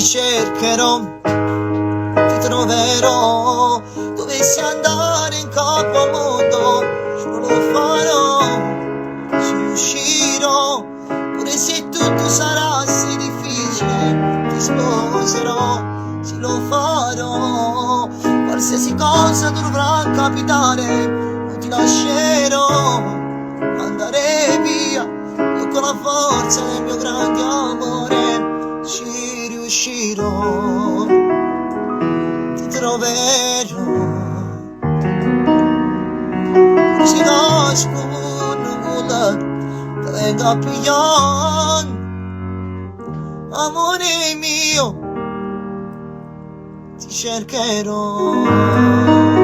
cercherò, ti troverò, dovessi andare in capo al mondo, giuro lo farò, ci riuscirò, pure se tutto sarà sì difficile, ti sposerò, sì lo farò, qualsiasi cosa dovrà capitare, non ti lascerò andare via, io con la forza del mio grande amore ci riuscirò, ti troverò, si nascono nulla, te vengo a pigliare, amore mio, ti cercherò.